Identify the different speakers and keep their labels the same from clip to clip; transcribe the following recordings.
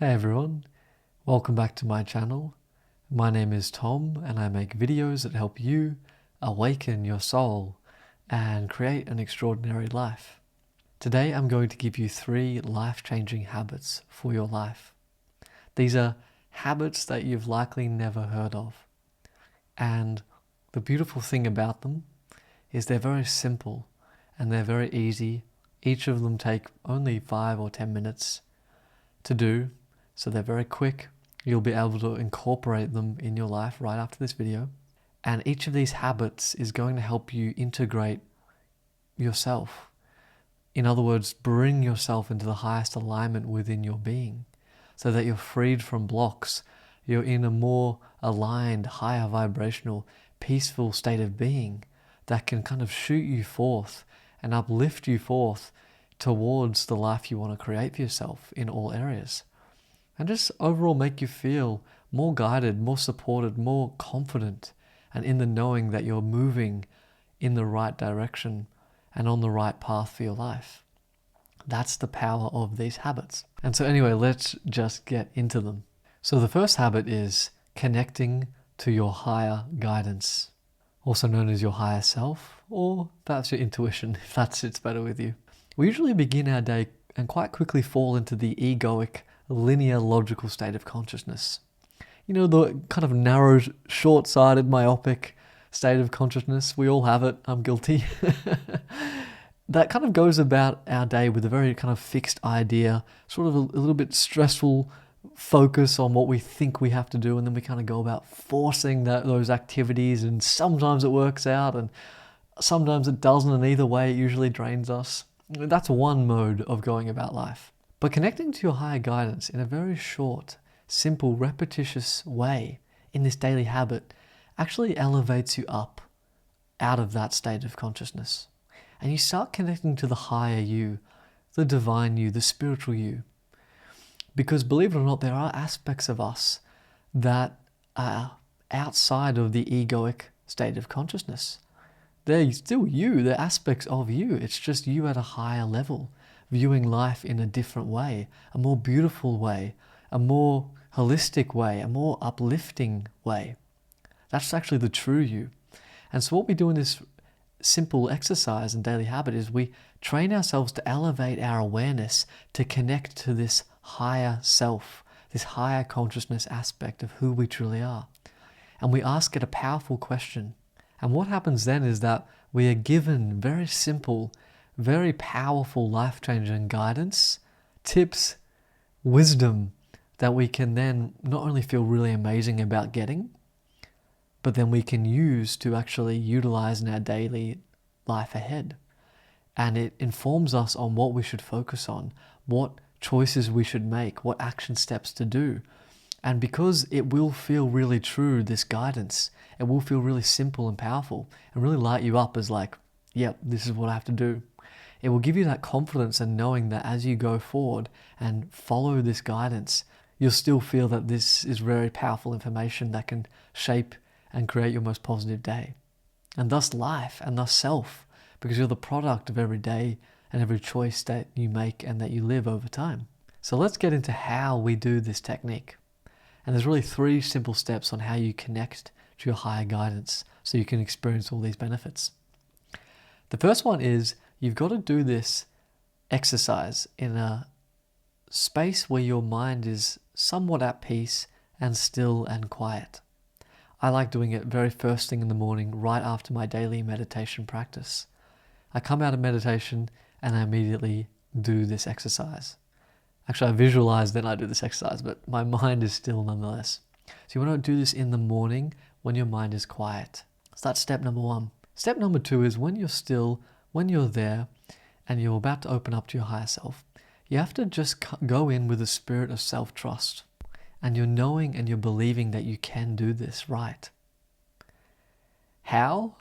Speaker 1: Hey everyone, welcome back to my channel. My name is Tom and I make videos that help you awaken your soul and create an extraordinary life. Today I'm going to give you 3 life-changing habits for your life. These are habits that you've likely never heard of. And the beautiful thing about them is they're very simple and they're very easy. Each of them take only 5 or 10 minutes to do. So they're very quick. You'll be able to incorporate them in your life right after this video. And each of these habits is going to help you integrate yourself. In other words, bring yourself into the highest alignment within your being so that you're freed from blocks. You're in a more aligned, higher vibrational, peaceful state of being that can kind of shoot you forth and uplift you forth towards the life you want to create for yourself in all areas. And just overall make you feel more guided, more supported, more confident, and in the knowing that you're moving in the right direction and on the right path for your life. That's the power of these habits. And so anyway, let's just get into them. So the first habit is connecting to your higher guidance, also known as your higher self, or perhaps your intuition, if that sits better with you. We usually begin our day and quite quickly fall into the egoic, linear, logical state of consciousness. You know, the kind of narrow, short-sighted, myopic state of consciousness. We all have it. I'm guilty. That kind of goes about our day with a very kind of fixed idea, sort of a little bit stressful focus on what we think we have to do, and then we kind of go about forcing those activities, and sometimes it works out and sometimes it doesn't, and either way it usually drains us. That's one mode of going about life. But connecting to your higher guidance in a very short, simple, repetitious way in this daily habit actually elevates you up out of that state of consciousness. And you start connecting to the higher you, the divine you, the spiritual you. Because believe it or not, there are aspects of us that are outside of the egoic state of consciousness. They're still you, they're aspects of you. It's just you at a higher level, viewing life in a different way, a more beautiful way, a more holistic way, a more uplifting way. That's actually the true you. And so what we do in this simple exercise and daily habit is we train ourselves to elevate our awareness to connect to this higher self, this higher consciousness aspect of who we truly are. And we ask it a powerful question. And what happens then is that we are given very simple, very powerful, life-changing guidance, tips, wisdom that we can then not only feel really amazing about getting, but then we can use to actually utilize in our daily life ahead. And it informs us on what we should focus on, what choices we should make, what action steps to do. And because it will feel really true, this guidance, it will feel really simple and powerful and really light you up as like, yep, this is what I have to do. It will give you that confidence and knowing that as you go forward and follow this guidance, you'll still feel that this is very powerful information that can shape and create your most positive day. And thus life and thus self, because you're the product of every day and every choice that you make and that you live over time. So let's get into how we do this technique. And there's really 3 simple steps on how you connect to your higher guidance so you can experience all these benefits. The first one is you've got to do this exercise in a space where your mind is somewhat at peace and still and quiet. I like doing it very first thing in the morning, right after my daily meditation practice. I come out of meditation and I immediately do this exercise. Actually, I visualize then I do this exercise, but my mind is still nonetheless. So you want to do this in the morning when your mind is quiet. So that's step number 1. Step number 2 is when you're still, when you're there and you're about to open up to your higher self, you have to just go in with a spirit of self-trust. And you're knowing and you're believing that you can do this right. How?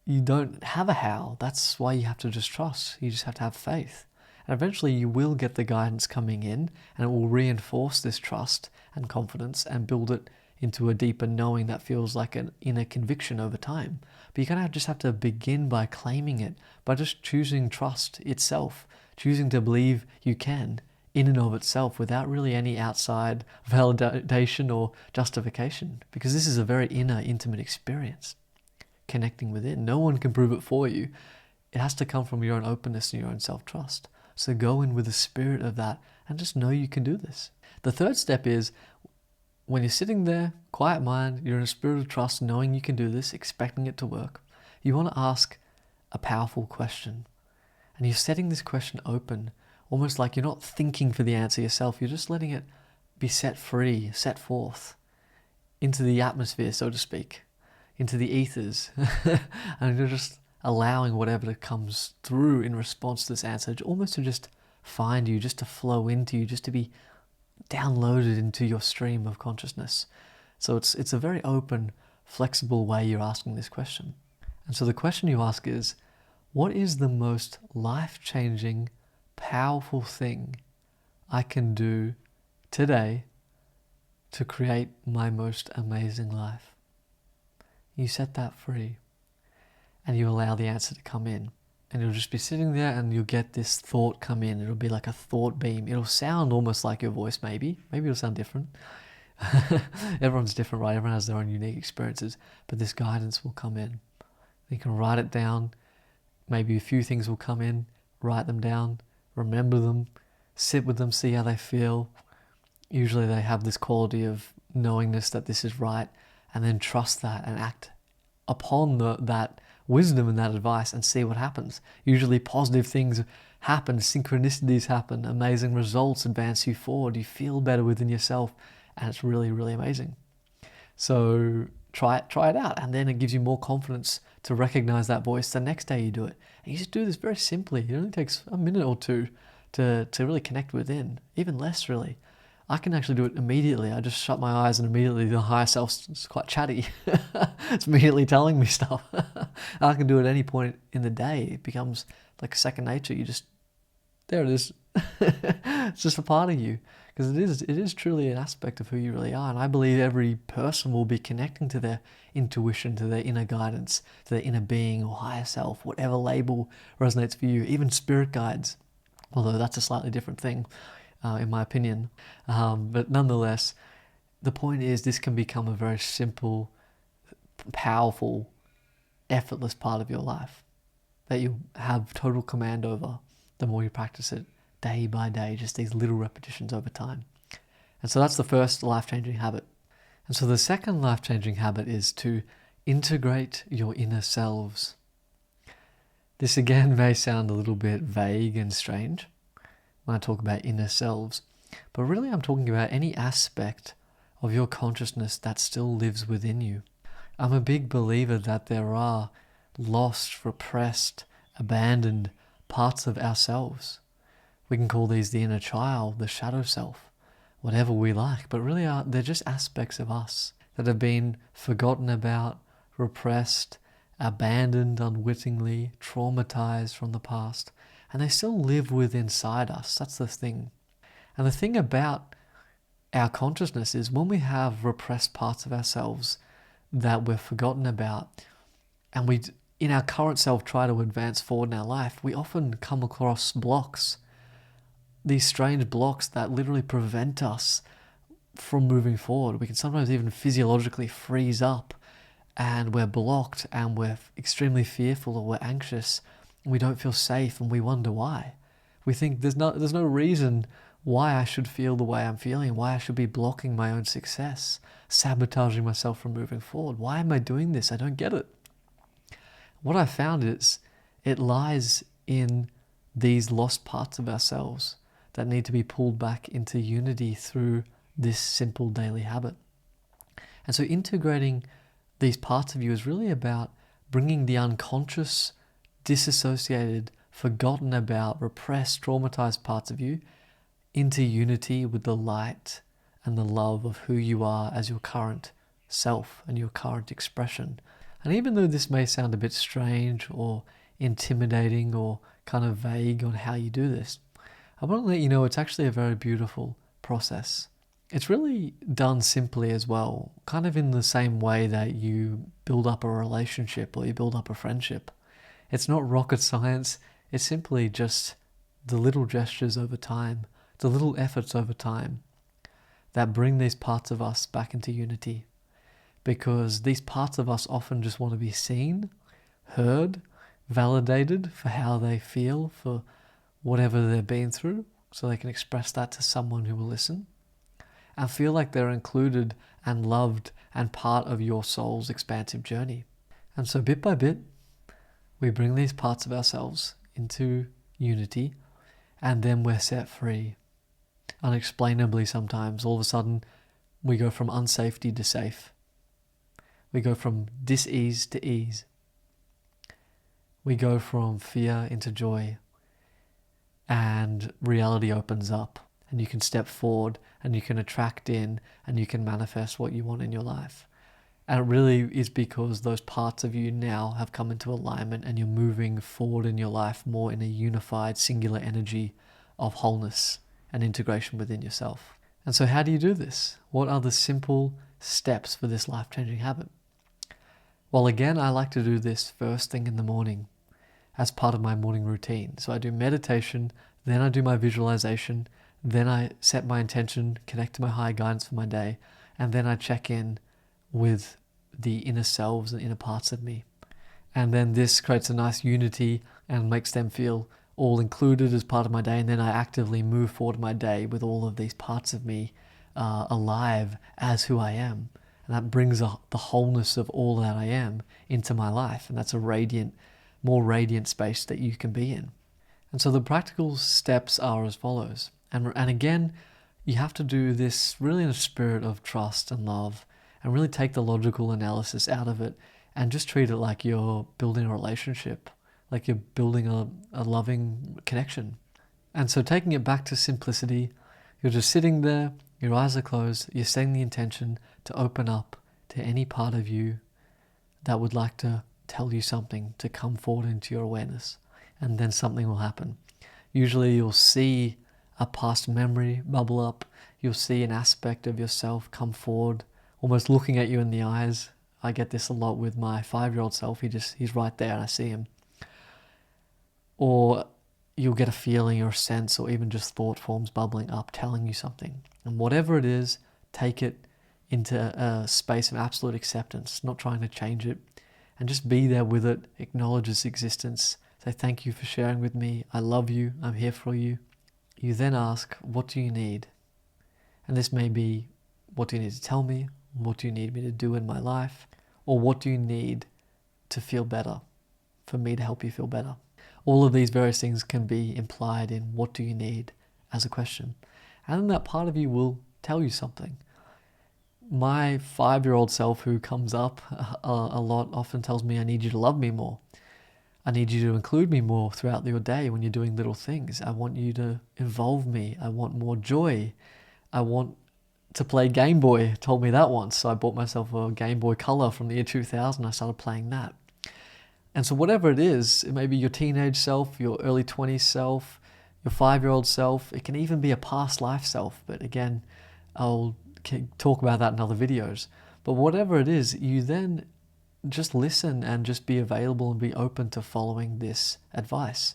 Speaker 1: You don't have a how. That's why you have to just trust. You just have to have faith. And eventually you will get the guidance coming in and it will reinforce this trust and confidence and build it into a deeper knowing that feels like an inner conviction over time. But you're going to just have to begin by claiming it, by just choosing trust itself, choosing to believe you can in and of itself without really any outside validation or justification, because this is a very inner, intimate experience, connecting within. No one can prove it for you. It has to come from your own openness and your own self-trust. So go in with the spirit of that and just know you can do this. The third step is when you're sitting there, quiet mind, you're in a spirit of trust, knowing you can do this, expecting it to work. You want to ask a powerful question. And you're setting this question open, almost like you're not thinking for the answer yourself. You're just letting it be set free, set forth into the atmosphere, so to speak, into the ethers. And you're just allowing whatever comes through in response to this answer, almost to just find you, just to flow into you, just to be downloaded into your stream of consciousness. So it's a very open, flexible way you're asking this question. And so the question you ask is, what is the most life-changing, powerful thing I can do today to create my most amazing life? You set that free and you allow the answer to come in. And you'll just be sitting there and you'll get this thought come in. It'll be like a thought beam. It'll sound almost like your voice, maybe. Maybe it'll sound different. Everyone's different, right? Everyone has their own unique experiences. But this guidance will come in. You can write it down. Maybe a few things will come in. Write them down. Remember them. Sit with them. See how they feel. Usually they have this quality of knowingness that this is right. And then trust that and act upon that wisdom and that advice and see what happens. Usually positive things happen, synchronicities happen, amazing results advance you forward, you feel better within yourself, and it's really, really amazing. So try it out, and then it gives you more confidence to recognize that voice the next day you do it. And you just do this very simply. It only takes a minute or two to really connect within, even less really. I can actually do it immediately. I just shut my eyes and immediately the higher self is quite chatty. It's immediately telling me stuff. I can do it at any point in the day. It becomes like second nature. There it is. It's just a part of you, because it is truly an aspect of who you really are. And I believe every person will be connecting to their intuition, to their inner guidance, to their inner being or higher self, whatever label resonates for you, even spirit guides, although that's a slightly different thing. In my opinion. But nonetheless, the point is this can become a very simple, powerful, effortless part of your life that you have total command over the more you practice it day by day, just these little repetitions over time. And so that's the first life-changing habit. And so the second life-changing habit is to integrate your inner selves. This again may sound a little bit vague and strange when I talk about inner selves, but really I'm talking about any aspect of your consciousness that still lives within you. I'm a big believer that there are lost, repressed, abandoned parts of ourselves. We can call these the inner child, the shadow self, whatever we like, but really they're just aspects of us that have been forgotten about, repressed, abandoned unwittingly, traumatized from the past. And they still live within inside us. That's the thing. And the thing about our consciousness is when we have repressed parts of ourselves that we're forgotten about, and we, in our current self, try to advance forward in our life, we often come across blocks. These strange blocks that literally prevent us from moving forward. We can sometimes even physiologically freeze up, and we're blocked, and we're extremely fearful, or we're anxious. We don't feel safe, and we wonder why. We think there's no reason why I should feel the way I'm feeling, why I should be blocking my own success, sabotaging myself from moving forward. Why am I doing this? I don't get it. What I found is it lies in these lost parts of ourselves that need to be pulled back into unity through this simple daily habit. And so integrating these parts of you is really about bringing the unconscious, disassociated, forgotten about, repressed, traumatized parts of you into unity with the light and the love of who you are as your current self and your current expression. And even though this may sound a bit strange or intimidating or kind of vague on how you do this, I want to let you know it's actually a very beautiful process. It's really done simply as well, kind of in the same way that you build up a relationship or you build up a friendship. It's not rocket science, it's simply just the little gestures over time the little efforts over time that bring these parts of us back into unity. Because these parts of us often just want to be seen, heard, validated for how they feel, for whatever they've been through, so they can express that to someone who will listen, and feel like they're included and loved and part of your soul's expansive journey. And so bit by bit, we bring these parts of ourselves into unity, and then we're set free. Unexplainably sometimes, all of a sudden, we go from unsafety to safe. We go from dis-ease to ease. We go from fear into joy, and reality opens up, and you can step forward, and you can attract in, and you can manifest what you want in your life. And it really is because those parts of you now have come into alignment, and you're moving forward in your life more in a unified, singular energy of wholeness and integration within yourself. And so how do you do this? What are the simple steps for this life-changing habit? Well, again, I like to do this first thing in the morning as part of my morning routine. So I do meditation, then I do my visualization, then I set my intention, connect to my higher guidance for my day, and then I check in with the inner selves and inner parts of me. And then this creates a nice unity and makes them feel all included as part of my day. And then I actively move forward my day with all of these parts of me alive as who I am. And that brings the wholeness of all that I am into my life. And that's a radiant, more radiant space that you can be in. And so the practical steps are as follows. And again, you have to do this really in a spirit of trust and love, and really take the logical analysis out of it and just treat it like you're building a relationship, like you're building a loving connection. And so taking it back to simplicity, you're just sitting there, your eyes are closed, you're setting the intention to open up to any part of you that would like to tell you something, to come forward into your awareness, and then something will happen. Usually you'll see a past memory bubble up, you'll see an aspect of yourself come forward, almost looking at you in the eyes. I get this a lot with my 5-year-old self. He's right there and I see him. Or you'll get a feeling or a sense or even just thought forms bubbling up telling you something. And whatever it is, take it into a space of absolute acceptance, not trying to change it, and just be there with it, acknowledge its existence, say thank you for sharing with me, I love you, I'm here for you. You then ask, what do you need? And this may be, what do you need to tell me? What do you need me to do in my life? Or what do you need to feel better, for me to help you feel better? All of these various things can be implied in what do you need as a question. And then that part of you will tell you something. My 5-year-old self, who comes up a lot, often tells me, I need you to love me more. I need you to include me more throughout your day when you're doing little things. I want you to involve me. I want more joy. I want to play Game Boy. Told me that once. So I bought myself a Game Boy Color from the year 2000. I started playing that. And so whatever it is, it may be your teenage self, your early 20s self, your 5-year-old self. It can even be a past life self. But again, I'll talk about that in other videos. But whatever it is, you then just listen and just be available and be open to following this advice,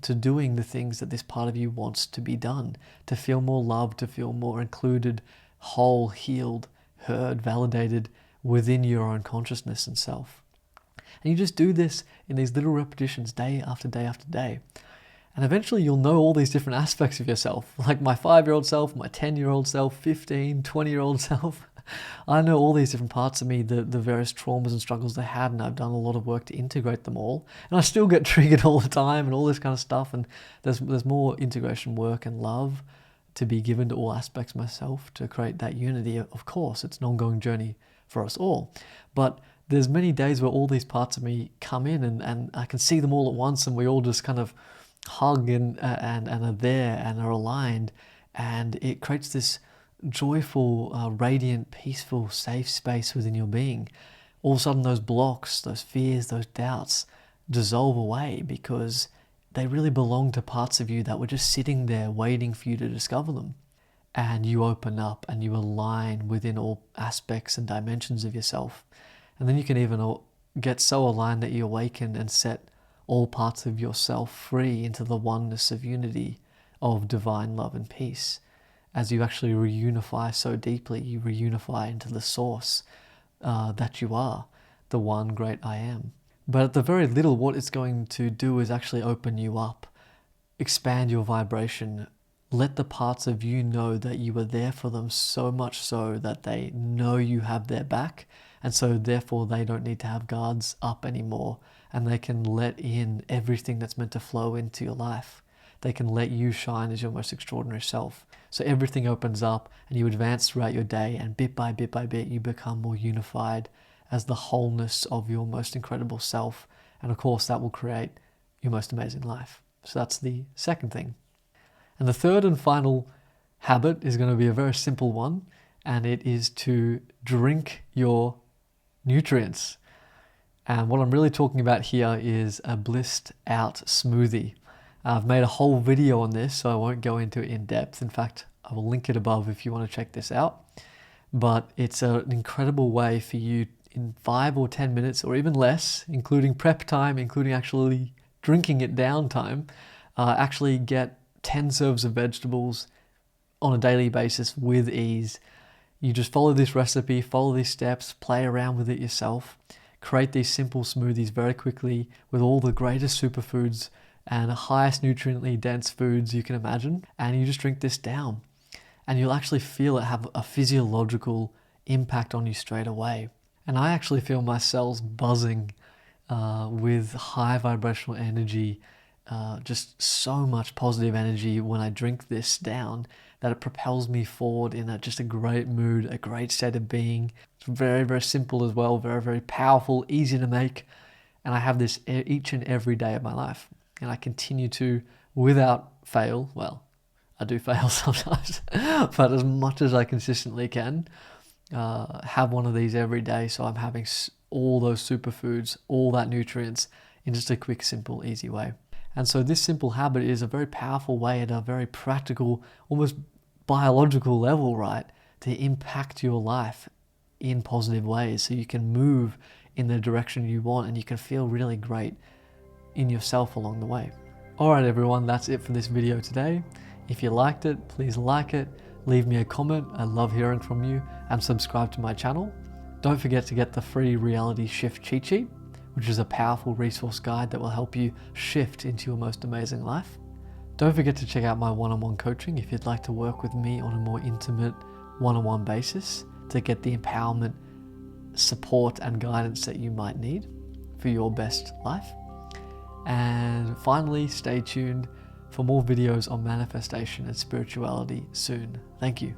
Speaker 1: to doing the things that this part of you wants to be done, to feel more loved, to feel more included, whole, healed, heard, validated within your own consciousness and self. And you just do this in these little repetitions day after day after day. And eventually you'll know all these different aspects of yourself, like my 5-year-old self, my 10-year-old self, 15, 20-year-old self. I know all these different parts of me, the various traumas and struggles they had, and I've done a lot of work to integrate them all. And I still get triggered all the time and all this kind of stuff. And there's more integration work and love to be given to all aspects of myself to create that unity. Of course, it's an ongoing journey for us all. But there's many days where all these parts of me come in and I can see them all at once, and we all just kind of hug and are there and are aligned. And it creates this joyful, radiant, peaceful, safe space within your being. All of a sudden those blocks, those fears, those doubts dissolve away because they really belong to parts of you that were just sitting there waiting for you to discover them. And you open up and you align within all aspects and dimensions of yourself. And then you can even get so aligned that you awaken and set all parts of yourself free into the oneness of unity of divine love and peace. As you actually reunify so deeply, you reunify into the source that you are, the one great I am. But at the very little, what it's going to do is actually open you up, expand your vibration, let the parts of you know that you are there for them, so much so that they know you have their back, and so therefore they don't need to have guards up anymore, and they can let in everything that's meant to flow into your life. They can let you shine as your most extraordinary self. So everything opens up and you advance throughout your day, and bit by bit you become more unified as the wholeness of your most incredible self. And of course that will create your most amazing life. So that's the second thing. And the third and final habit is going to be a very simple one, and it is to drink your nutrients. And what I'm really talking about here is a blissed out smoothie. I've made a whole video on this, so I won't go into it in depth. In fact, I will link it above if you want to check this out. But it's an incredible way for you in 5 or 10 minutes, or even less, including prep time, including actually drinking it down time, actually get 10 serves of vegetables on a daily basis with ease. You just follow this recipe, follow these steps, play around with it yourself, create these simple smoothies very quickly with all the greatest superfoods and highest nutriently dense foods you can imagine, and you just drink this down. And you'll actually feel it have a physiological impact on you straight away. And I actually feel my cells buzzing with high vibrational energy, just so much positive energy when I drink this down, that it propels me forward in just a great mood, a great state of being. It's very, very simple as well, very, very powerful, easy to make. And I have this each and every day of my life. And I continue to, without fail, well, I do fail sometimes, but as much as I consistently can, have one of these every day. So I'm having all those superfoods, all that nutrients in just a quick, simple, easy way. And so this simple habit is a very powerful way at a very practical, almost biological level, right, to impact your life in positive ways, so you can move in the direction you want and you can feel really great in yourself along the way. All right, everyone, that's it for this video today. If you liked it, please like it, leave me a comment. I love hearing from you, and subscribe to my channel. Don't forget to get the free reality shift cheat sheet, which is a powerful resource guide that will help you shift into your most amazing life. Don't forget to check out my one-on-one coaching if you'd like to work with me on a more intimate one-on-one basis to get the empowerment, support, and guidance that you might need for your best life. And finally, stay tuned for more videos on manifestation and spirituality soon. Thank you.